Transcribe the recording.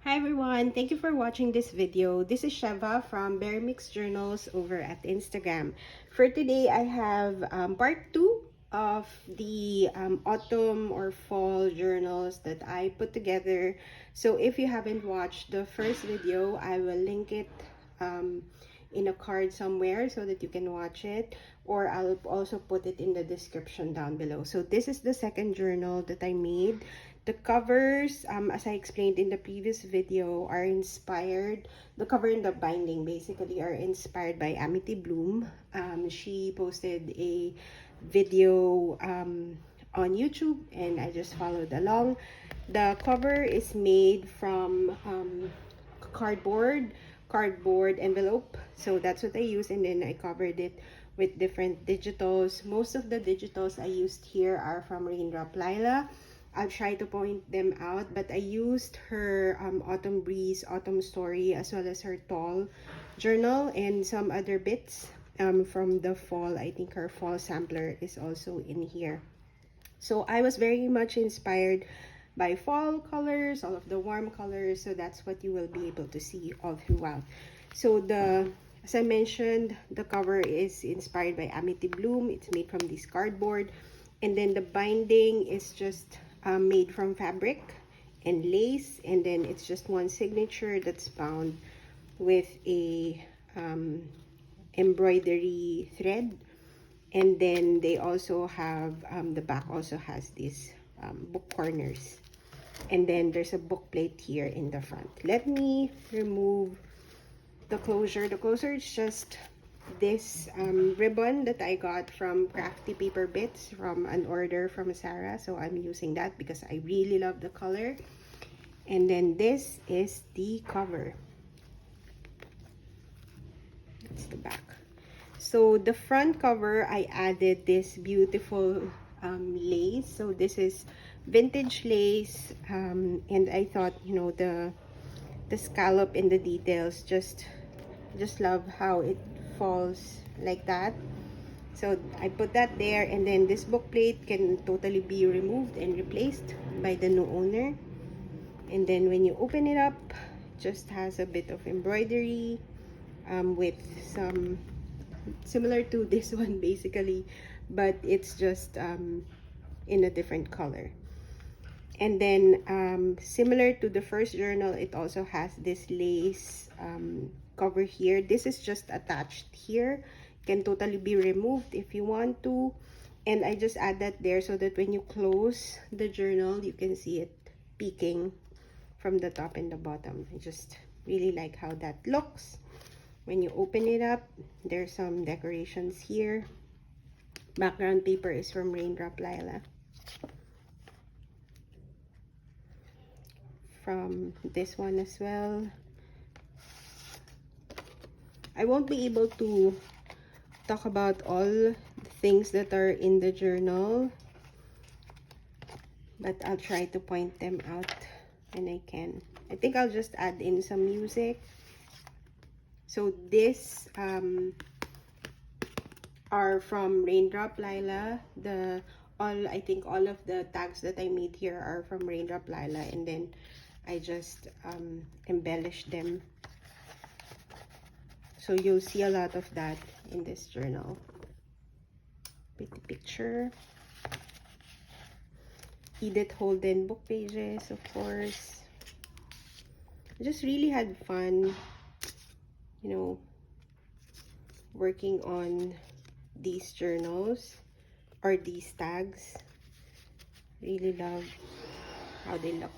Hi everyone, thank you for watching this video. This is Sheva from Berry Mix Journals over at Instagram. For today, I have part 2 of the autumn or fall journals that I put together. So if you haven't watched the first video, I will link it in a card somewhere so that you can watch it, or I'll also put it in the description down below. So this is the second journal that I made. The covers, as I explained in the previous video, are inspired. The cover and the binding basically are inspired by Amity Bloom. She posted a video on YouTube and I just followed along. The cover is made from cardboard envelope, so that's what I used, and then I covered it with different digitals. Most of the digitals I used here are from RaindropLila. I'll try to point them out, but I used her Autumn Breeze, Autumn Story, as well as her Tall journal and some other bits from the fall. I think her fall sampler is also in here. So I was very much inspired by fall colors, all of the warm colors, so that's what you will be able to see all throughout. So as I mentioned, the cover is inspired by Amity Bloom. It's made from this cardboard, and then the binding is just made from fabric and lace, and then it's just one signature that's bound with a embroidery thread. And then they also have the back also has these book corners, and then there's a book plate here in the front. Let me remove the closure. The closure is just this ribbon that I got from Crafty Paper Bits from an order from Sarah, so I'm using that because I really love the color. And then this is the cover. That's the back. So the front cover, I added this beautiful lace. So this is vintage lace, and I thought, you know, the scallop and the details, just love how it falls like that. So I put that there, and then this book plate can totally be removed and replaced by the new owner. And then when you open it up, it just has a bit of embroidery with some similar to this one basically, but it's just in a different color. And then similar to the first journal, it also has this lace cover here. This is just attached here, can totally be removed if you want to, and I just add that there so that when you close the journal, you can see it peeking from the top and the bottom. I just really like how that looks. When you open it up, there's some decorations here. Background paper is from RaindropLila. From this one as well. I won't be able to talk about all the things that are in the journal, but I'll try to point them out when I can. I think I'll just add in some music. So this are from RaindropLila. I think all of the tags that I made here are from RaindropLila, and then I just embellished them. So you'll see a lot of that in this journal. Pretty picture. Edith Holden book pages, of course. I just really had fun, you know, working on these journals or these tags. Really love how they look.